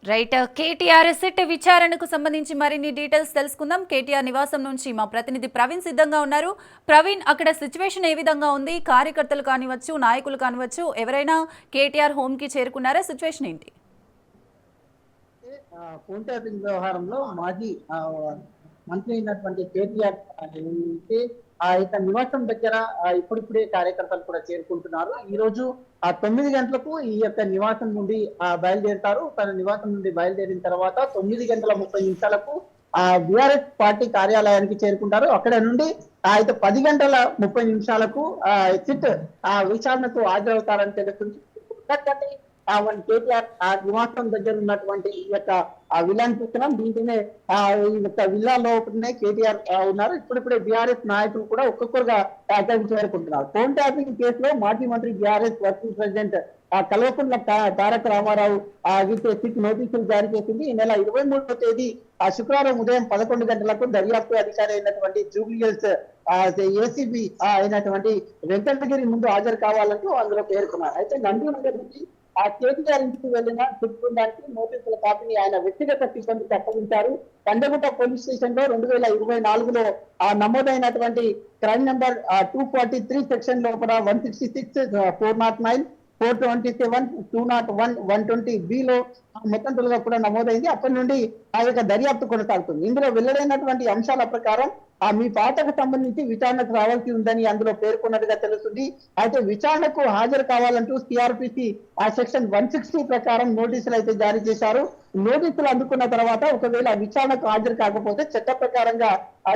Right. KTR SIT విచారణకు సంబంధించి మరిన్ని డీటెయిల్స్ తెలుసుకుందాం. కేటీఆర్ నివాసం నుంచి మా ప్రతినిధి ప్రవీణ్ సిద్ధంగా ఉన్నారు. ప్రవీణ్, అక్కడ సిచ్యువేషన్ ఏ విధంగా ఉంది? కార్యకర్తలు కానివచ్చు, నాయకులు కానివచ్చు, ఎవరైనా కేటీఆర్ హోమ్ కి చేరుకున్నారా? సిచ్యువేషన్ ఏంటి? ఫోన్ ట్యాపింగ్ వ్యవహారంలో మాజీ మంత్రి అయినటువంటి కేటీఆర్ ఇతని నివాసం దగ్గర ఇప్పుడిప్పుడే కార్యకర్తలు కూడా చేరుకుంటున్నారు. ఈ రోజు 9 గంటలకు ఈ యొక్క నివాసం నుండి బయలుదేరుతారు. తన నివాసం నుండి బయలుదేరిన తర్వాత 9:30 బీఆర్ఎస్ పార్టీ కార్యాలయానికి చేరుకుంటారు. అక్కడ నుండి అయితే 10:30 సిట్ విచారణకు హాజరవుతారని తెలుస్తుంది. కేటీఆర్ నివాసం దగ్గర ఉన్నటువంటి ఈ యొక్క విల్లాని చూస్తున్నాం. దీంట్లోనే ఈ యొక్క విల్లా లోపలనే కేటీఆర్ ఉన్నారు. ఇప్పుడిప్పుడే బీఆర్ఎస్ నాయకులు కూడా ఒక్కొక్కరుగా అక్కడికి చేరుకుంటున్నారు. ఫోన్ ట్యాపింగ్ కేసులో మాజీ మంత్రి BRS working president Kalvakuntla Taraka Ramarao SIT నోటీసులు జారీ చేసింది. ఈ నెల 23వ తేదీ శుక్రవారం ఉదయం 11 గంటలకు దర్యాప్తు అధికారి అయినటువంటి జూబ్లీహిల్స్ ఏసీబీ అయినటువంటి వెంకటగిరి ముందు హాజరు కావాలంటూ అందులో పేర్కొన్నారు. అయితే నందినగర్ నుంచి కేటీఆర్ ఇంటికి వెళ్లిన సిట్ బృందానికి నోటీసుల కాపీని ఆయన వ్యక్తిగత సిబ్బందికి అప్పగించారు. కండగుట్ట పోలీస్ స్టేషన్ లో 2024లో నమోదైనటువంటి క్రైమ్ నెంబర్ 243 సెక్షన్ లోపల 166, 409, 427, 201, 120 బిలో మొత్తంగా కూడా నమోదైంది. అప్పటి నుండి ఆ యొక్క దర్యాప్తు కొనసాగుతుంది. ఇందులో వెల్లడైనటువంటి అంశాల ప్రకారం మీ పాటకు సంబంధించి విచారణకు రావాల్సి ఉందని అందులో పేర్కొన్నట్టుగా తెలుస్తుంది. అయితే విచారణకు హాజరు కావాలంటూ సిఆర్పిసి సెక్షన్ 160 ప్రకారం నోటీసులు అయితే జారీ చేశారు. నోటీసులు అందుకున్న తర్వాత ఒకవేళ విచారణకు హాజరు కాకపోతే చట్ట ప్రకారంగా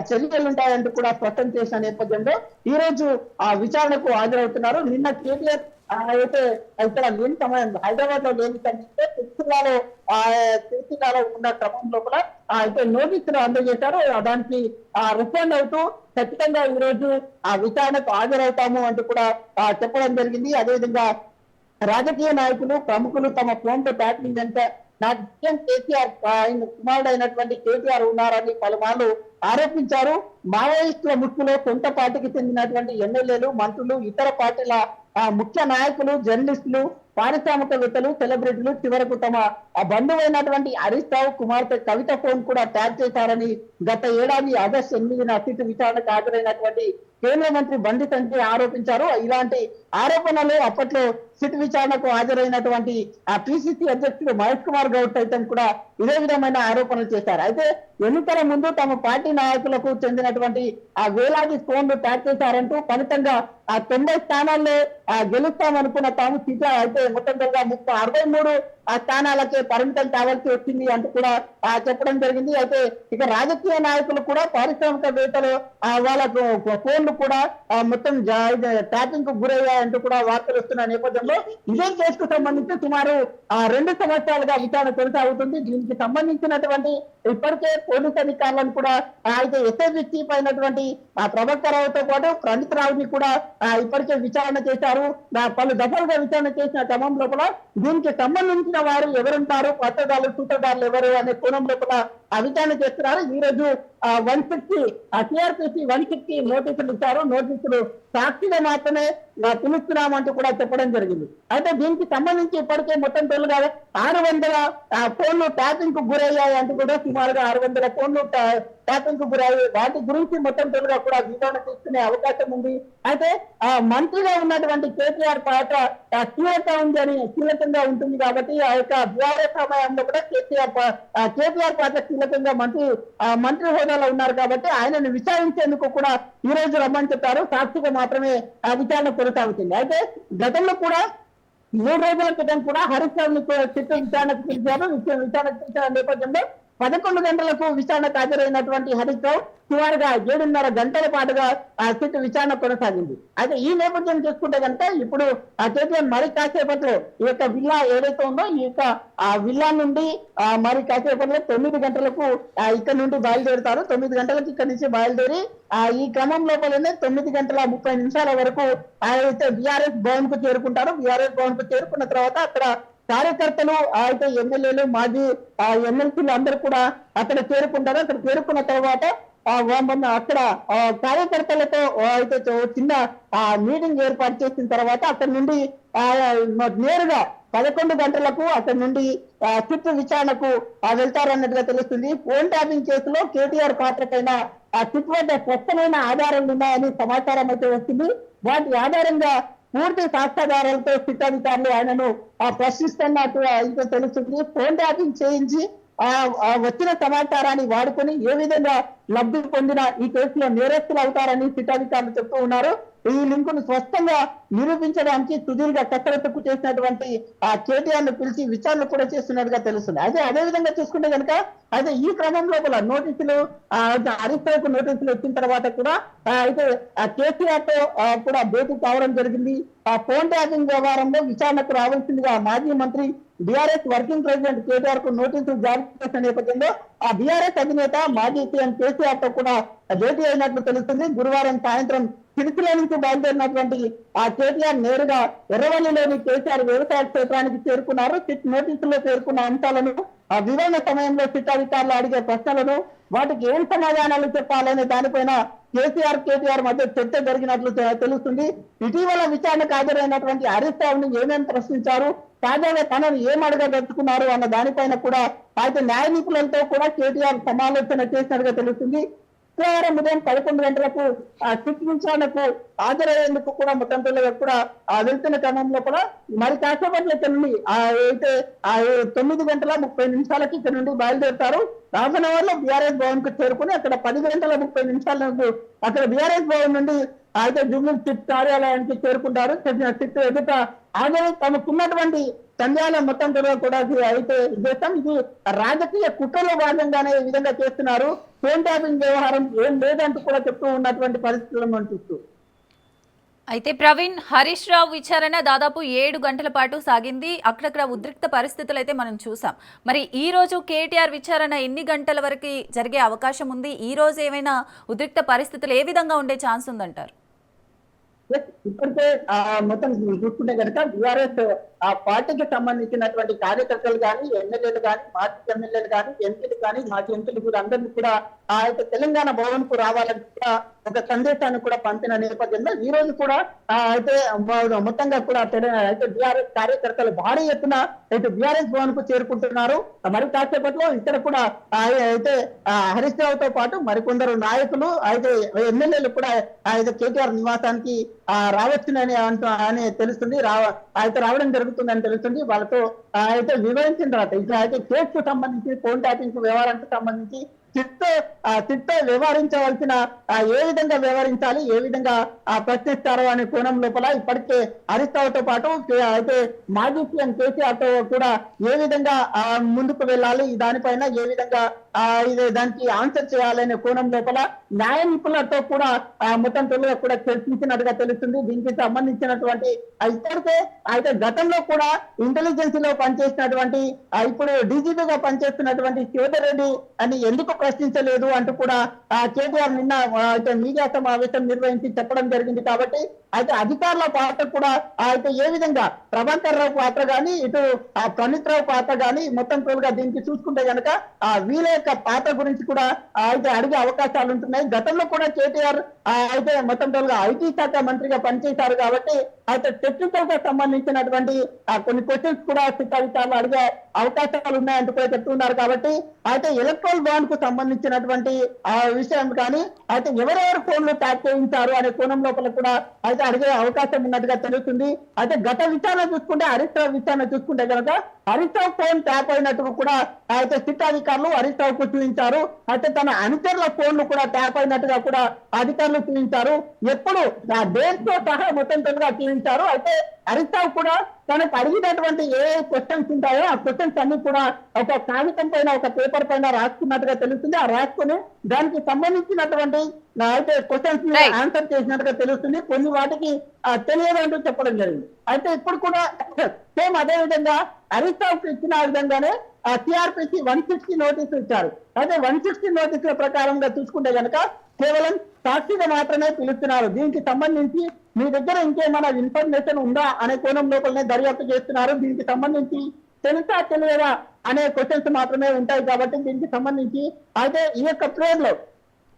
చర్యలు ఉంటాయంటూ కూడా స్పష్టం చేసిన నేపథ్యంలో ఈ రోజు విచారణకు హాజరవుతున్నారు. నిన్న కేటీఆర్ అయితే ఇక్కడ లేని సమయం హైదరాబాద్ లో లేని సమయంలో తిరుచిలో ఉన్న క్రమం లోపల అయితే నోటీసులు అందజేశారు. దానికి రెస్పాండ్ అవుతూ ఖచ్చితంగా ఈ రోజు విచారణకు హాజరవుతాము అంటూ కూడా చెప్పడం జరిగింది. అదేవిధంగా రాజకీయ నాయకులు ప్రముఖులు తమ ఫోన్ తో ట్యాపింగ్ అంటే నా సీఎం కేసీఆర్ ఆయన కుమారుడు అయినటువంటి కేటీఆర్ ఉన్నారని పలుమార్లు ఆరోపించారు. మావోయిస్టుల ముక్కులో సొంత పార్టీకి చెందినటువంటి ఎమ్మెల్యేలు, మంత్రులు, ఇతర పార్టీల ముఖ్య నాయకులు, జర్నలిస్టులు, పారిశ్రామికవేత్తలు, సెలబ్రిటీలు చివరకు తమ బంధువైనటువంటి హరీష్ రావు కుమార్తె కవిత ఫోన్ కూడా ట్యాగ్ చేశారని గత ఏడాది ఆగస్టు 8న సిట్ విచారణకు హాజరైనటువంటి కేంద్ర మంత్రి బండి సంజయ్ ఆరోపించారు. ఇలాంటి ఆరోపణలు అప్పట్లో సిట్ విచారణకు హాజరైనటువంటి పిసిసి అధ్యక్షుడు మహేష్ కుమార్ గౌడ్ సైతం కూడా ఇదే విధమైన ఆరోపణలు చేశారు. అయితే ఎన్నికల ముందు తమ పార్టీ నాయకులకు చెందినటువంటి వేలాది ఫోన్లు ట్యాగ్ చేశారంటూ ఫలితంగా 90 స్థానాల్లో గెలుస్తామనుకున్న తాము సీట్ల అయితే మొత్తంగా 63 స్థానాలకే పరిమితం కావాల్సి వచ్చింది అంటూ కూడా చెప్పడం జరిగింది. అయితే ఇక రాజకీయ నాయకులు కూడా పారిశ్రామికవేత్తలు వాళ్ళ ఫోన్లు కూడా మొత్తం ట్యాపింగ్ కు గురయ్యాయంటూ కూడా వార్తలు వస్తున్న నేపథ్యంలో ఇదే కేసుకు సంబంధించి సుమారు 2 సంవత్సరాలుగా విచారణ కొనసాగుతుంది. దీనికి సంబంధించినటువంటి ఇప్పటికే పోలీస్ అధికారులను కూడా అయితే ఎస్ఐబి చీఫ్ అయినటువంటి ప్రభాకర్ రావుతో పాటు ప్రణీత్ రావుని కూడా ఇప్పటికే విచారణ చేశారు. పలు దఫలుగా విచారణ చేసిన క్రమం లోపల దీనికి సంబంధించిన వారు ఎవరుంటారు, పట్టదారులు, సూత్రధారులు ఎవరు అనే కోణం లోపల విచారణ చేస్తున్నారు. ఈ రోజు 160 సిఆర్పిసి 160 నోటీసులు ఇచ్చారు. నోటీసులు సాక్షిగా మాత్రమే పిలుస్తున్నామంటూ కూడా చెప్పడం జరిగింది. అయితే దీనికి సంబంధించి ఇప్పటికే మొత్తం తొలుగా 600 ఫోన్లు ట్యాపింగ్ కు గురయ్యాయి అంటూ కూడా సుమారుగా 600 ఫోన్లు ట్యాపింగ్ కు గురయ్యాయి. వాటి గురించి మొత్తం తొలుగా కూడా విచారణ తీసుకునే అవకాశం ఉంది. అయితే మంత్రిగా ఉన్నటువంటి కేటీఆర్ పాత్ర కీలకంగా ఉంటుంది కాబట్టి ఆ యొక్క బీఆర్ఎస్ సమయంలో కూడా కేటీఆర్ పాత్ర కీలకంగా మంత్రి హోదాలో ఉన్నారు కాబట్టి ఆయనను విచారించేందుకు కూడా ఈ రోజు రమ్మని చెప్పారు. సాక్షిగా మాత్రమే విచారణ కొనసాగుతుంది. అయితే గతంలో కూడా 3 రోజుల క్రితం కూడా హరీష్ రావుని విచారణకు పిలిచారు. విచారణకు పిలిచిన నేపథ్యంలో 11 గంటలకు విచారణకు హాజరైనటువంటి హరీష్ రావు సుమారుగా 7:30 గంటల పాటుగా సిట్ విచారణ కొనసాగింది. అయితే ఈ నేపథ్యం చూసుకుంటే కనుక ఇప్పుడు కేటీఆర్ మరి కాసేపట్లో ఈ యొక్క విల్లా ఏదైతే ఉందో ఈ యొక్క విల్లా నుండి మరి కాసేపట్లో 9 గంటలకు ఇక్కడ నుండి బయలుదేరుతారు. 9 గంటలకు ఇక్కడ నుంచి బయలుదేరి ఈ క్రమం లోపలనే 9:30 వరకు అయితే బీఆర్ఎస్ భవన్ కు చేరుకుంటారు. బీఆర్ఎస్ భవన్ కు చేరుకున్న తర్వాత అక్కడ కార్యకర్తలు అయితే ఎమ్మెల్యేలు, మాజీ ఎమ్మెల్సీలు అందరూ కూడా అక్కడ చేరుకుంటారు. అక్కడ చేరుకున్న తర్వాత అక్కడ కార్యకర్తలతో అయితే చిన్న మీటింగ్ ఏర్పాటు చేసిన తర్వాత అక్కడ నుండి నేరుగా 11 గంటలకు అక్కడి నుండి సిట్ విచారణకు వెళ్తారన్నట్టుగా తెలుస్తుంది. ఫోన్ ట్యాపింగ్ కేసులో కేటీఆర్ పాత్ర పైన సిట్ వద్ద స్పష్టమైన ఆధారాలు ఉన్నాయని సమాచారం అయితే వస్తుంది. వాటి ఆధారంగా పూర్తి సాక్ష్యాధారాలతో సిట్ అధికారులు ఆయనను ప్రశ్నిస్తున్నట్టు అయితే తెలుస్తుంది. ఫోన్ ట్యాపింగ్ చేయించి వచ్చిన సమాచారాన్ని వాడుకొని ఏ విధంగా లబ్ధి పొందిన ఈ కేసులో నేరస్తులు అవుతారని సిట్ అధికారులు చెప్తూ ఉన్నారు. ఈ లింకును స్పష్టంగా నిరూపించడానికి సుదీర్ఘ కసరత్తుకు చేసినటువంటి కేటీఆర్ ను పిలిచి విచారణ కూడా చేస్తున్నట్టుగా తెలుస్తుంది. అదే విధంగా చూసుకుంటే కనుక అయితే ఈ క్రమంలో కూడా నోటీసులు హరీశ్రావుకు నోటీసులు వచ్చిన తర్వాత కూడా అయితే కేసీఆర్ తో కూడా భేటీ కావడం జరిగింది. ఫోన్ ట్యాపింగ్ వ్యవహారంలో విచారణకు రావాల్సిందిగా మాజీ మంత్రి బీఆర్ఎస్ వర్కింగ్ ప్రెసిడెంట్ కేటీఆర్ కు నోటీసులు జారీ చేసిన నేపథ్యంలో బీఆర్ఎస్ అధినేత మాజీ సీఎం కేసీఆర్ తో కూడా భేటీ అయినట్లు తెలుస్తుంది. గురువారం సాయంత్రం సిరిసిల్ల నుంచి బయలుదేరినటువంటి కేటీఆర్ నేరుగా ఎర్రవల్లిలోని కేసీఆర్ వ్యవసాయ క్షేత్రానికి చేరుకున్నారు. సిట్ నోటీసుల్లో పేర్కొన్న అంశాలను వివరణ సమయంలో సిట్ అధికారులు అడిగే ప్రశ్నలను వాటికి ఏం సమాధానాలు చెప్పాలనే దానిపైన కేటీఆర్ మధ్య చర్చ జరిగినట్లు తెలుస్తుంది. ఇటీవల విచారణకు హాజరైనటువంటి హరీష్ రావుని ఏమేమి ప్రశ్నించారు, తాజాగా తనను ఏం అడగదలుచుకున్నారు అన్న దానిపైన కూడా అయితే న్యాయ నిపుణులతో కూడా కేటీఆర్ సమాలోచన చేసినట్టుగా తెలుస్తుంది. శుక్రవారం ఉదయం 11 గంటలకు సిట్ విచారణకు హాజరయ్యేందుకు కూడా మొత్తం కూడా వెళ్తున్న క్రమంలో కూడా మరి కాసేపట్లో ఇక్కడ నుండి అయితే 9:30 ఇక్కడ నుండి బయలుదేరుతారు. హాఫ్ అన్ అవర్ లో బీఆర్ఎస్ భవన్ కు చేరుకుని అక్కడ 10:30 అక్కడ బీఆర్ఎస్ భవన్ నుండి అయితే జూబ్లీ సిట్ కార్యాలయానికి చేరుకుంటారు. సిట్ ఎదుట హాజరై తమకున్నటువంటి సందేహాల మొత్తం కూడా అయితే ఉద్దేశం ఇది రాజకీయ కుట్రలో భాగంగానే ఈ విధంగా చేస్తున్నారు, ఫోన్ ట్యాపింగ్ వ్యవహారం ఏం లేదంటూ కూడా చెప్తూ ఉన్నటువంటి పరిస్థితులను మనం చూస్తూ. అయితే ప్రవీణ్, హరీష్ రావు విచారణ దాదాపు 7 గంటల పాటు సాగింది. అక్కడక్కడ ఉద్రిక్త పరిస్థితులు అయితే మనం చూసాం. మరి ఈ రోజు కేటీఆర్ విచారణ ఎన్ని గంటల వరకు జరిగే అవకాశం ఉంది? ఈ రోజు ఏమైనా ఉద్రిక్త పరిస్థితులు ఏ విధంగా ఉండే ఛాన్స్ ఉందంటారు? ఇప్పటికే మొత్తం చూసుకుంటే కనుక బీఆర్ఎస్ ఆ పార్టీకి సంబంధించినటువంటి కార్యకర్తలు కానీ, ఎమ్మెల్యేలు కానీ, మాజీ ఎమ్మెల్యేలు కానీ, ఎంపీలు కానీ, మాజీ ఎంపీలు కూడా అందరినీ కూడా అయితే తెలంగాణ భవన్ కు రావాలని కూడా ఒక సందేశాన్ని కూడా పంపిన నేపథ్యంలో ఈ రోజు కూడా అయితే మొత్తంగా కూడా అయితే బీఆర్ఎస్ కార్యకర్తలు భారీ ఎత్తున అయితే బీఆర్ఎస్ భవన్ కు చేరుకుంటున్నారు. మరి కాసేపట్లో ఇక్కడ కూడా అయితే హరీష్ రావుతో పాటు మరికొందరు నాయకులు అయితే ఎమ్మెల్యేలు కూడా అయితే కేటీఆర్ నివాసానికి రావచ్చునని అని తెలుస్తుంది. అయితే రావడం జరుగుతుందని తెలుస్తుంది. వాళ్ళతో అయితే వివరించిన తర్వాత ఇట్లా అయితే కేసుకు సంబంధించి ఫోన్ ట్యాపింగ్ వ్యవహారానికి సంబంధించి సిట్ వ్యవహరించవలసిన ఏ విధంగా వ్యవహరించాలి, ఏ విధంగా ప్రశ్నిస్తారు అనే కోణం లోపల ఇప్పటికే హరీష్ రావుతో పాటు అయితే మాజీ సీఎం కేసీఆర్ తో కూడా ఏ విధంగా ముందుకు వెళ్ళాలి, దానిపైన ఏ విధంగా దానికి ఆన్సర్ చేయాలనే కోణం లోపల న్యాయ నిపుణులతో కూడా మొత్తం తెలుగుగా కూడా చర్చించినట్టుగా తెలుస్తుంది. దీనికి సంబంధించినటువంటి ఇప్పటికే అయితే గతంలో కూడా ఇంటెలిజెన్స్ లో పనిచేసినటువంటి ఇప్పుడు డీజీపీగా పనిచేస్తున్నటువంటి శివధర్ రెడ్డి అని ఎందుకు ప్రశ్నించలేదు అంటూ కూడా కేటీఆర్ నిన్న అయితే మీడియా సమావేశం నిర్వహించి చెప్పడం జరిగింది. కాబట్టి అయితే అధికారుల పాత్ర కూడా అయితే ఏ విధంగా ప్రభాకర్ రావు పాత్ర గాని, ఇటు ప్రణీత్ రావు పాత్ర గాని మొత్తం తోలుగా దీనికి చూసుకుంటే కనుక వీళ్ళ యొక్క పాత్ర గురించి కూడా అయితే అడిగే అవకాశాలు ఉంటున్నాయి. గతంలో కూడా కేటీఆర్ అయితే మొత్తం తోలుగా ఐటీ శాఖ మంత్రిగా పనిచేశారు. కాబట్టి అయితే టెక్నికల్ గా సంబంధించినటువంటి కొన్ని క్వశ్చన్స్ కూడా అధికారులు అడిగే అవకాశాలు ఉన్నాయంటూ కూడా చెప్తున్నారు. కాబట్టి అయితే ఎలక్ట్రల్ బాండ్ కు సంబంధించినటువంటి విషయం కానీ అయితే ఎవరెవరు ఫోన్లు ట్యాప్ చేయించారు అనే కోణం లోపల కూడా అయితే అడిగే అవకాశం ఉన్నట్టుగా తెలుస్తుంది. అయితే గత విచారణ చూసుకుంటే హరీష్ రావు విచారణ చూసుకుంటే కనుక హరీష్ రావు ఫోన్ ట్యాప్ అయినట్టు కూడా అయితే సిట్ అధికారులు హరీష్ రావుకు చూపించారు. అయితే తన అనుచరుల ఫోన్లు కూడా ట్యాప్ అయినట్టుగా కూడా అధికారులు చూపించారు. ఎప్పుడు డేట్ తో సహా మొత్తం తెలుగుగా చూపించారు. అయితే హరీష్ రావు కూడా తనకు అడిగినటువంటి ఏ క్వశ్చన్స్ ఉంటాయో ఆ క్వశ్చన్స్ అన్ని కూడా ఒక కాగితం పైన, ఒక పేపర్ పైన రాసుకున్నట్టుగా తెలుస్తుంది. ఆ రాసుకుని దానికి సంబంధించినటువంటి అయితే క్వశ్చన్స్ ని ఆన్సర్ చేసినట్టుగా తెలుస్తుంది. కొన్ని వాటికి తెలియదంటూ చెప్పడం జరిగింది. అయితే ఇప్పుడు కూడా సేమ్ అదే విధంగా హరీష్ రావుకి ఇచ్చిన విధంగానే సిఆర్పిసి 160 నోటీసులు ఇచ్చారు. అయితే 160 నోటీసుల ప్రకారంగా చూసుకుంటే కనుక కేవలం సాక్షిగా మాత్రమే పిలుస్తున్నారు. దీనికి సంబంధించి మీ దగ్గర ఇంకేమైనా ఇన్ఫర్మేషన్ ఉందా అనే కోణం లోపలనే దర్యాప్తు చేస్తున్నారు. దీనికి సంబంధించి తెలుసా తెలియదా అనే క్వశ్చన్స్ మాత్రమే ఉంటాయి. కాబట్టి దీనికి సంబంధించి అయితే ఈ యొక్క ప్లేన్ లో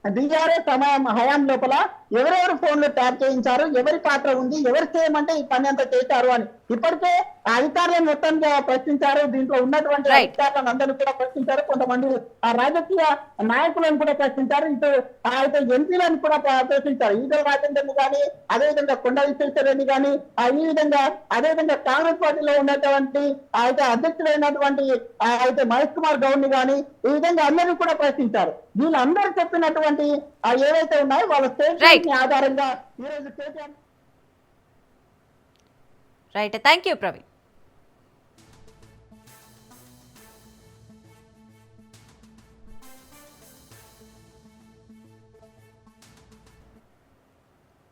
బీఆర్ఎస్ హయాం లోపల ఎవరెవరు ఫోన్లు ట్యాప్ చేయించారు, ఎవరి పాత్ర ఉంది, ఎవరు చేయమంటే ఈ పని అంతా చేశారు అని ఇప్పటికే ఆ అధికారులను మొత్తంగా ప్రశ్నించారు. దీంట్లో ఉన్నటువంటి Right. అధికారులను అందరూ కూడా ప్రశ్నించారు. కొంతమంది ఆ రాజకీయ నాయకులను కూడా ప్రశ్నించారు. ఇటు అయితే ఎంపీలను కూడా ప్రశ్నించారు. ఈటల రాజేందర్ని కానీ, అదేవిధంగా కొండ విశ్వేశ్వరరెడ్డి కానీ, ఈ విధంగా అదేవిధంగా కాంగ్రెస్ పార్టీలో ఉన్నటువంటి అయితే అధ్యక్షుడైనటువంటి అయితే మహేష్ కుమార్ గౌడ్ ని కానీ, ఈ విధంగా అందరూ కూడా ప్రశ్నించారు. వీళ్ళందరూ చెప్పినటువంటి ఏవైతే ఉన్నాయో వాళ్ళ స్టేట్మెంట్ ఆధారంగా ఈ రోజు KTR right, thank you Praveen.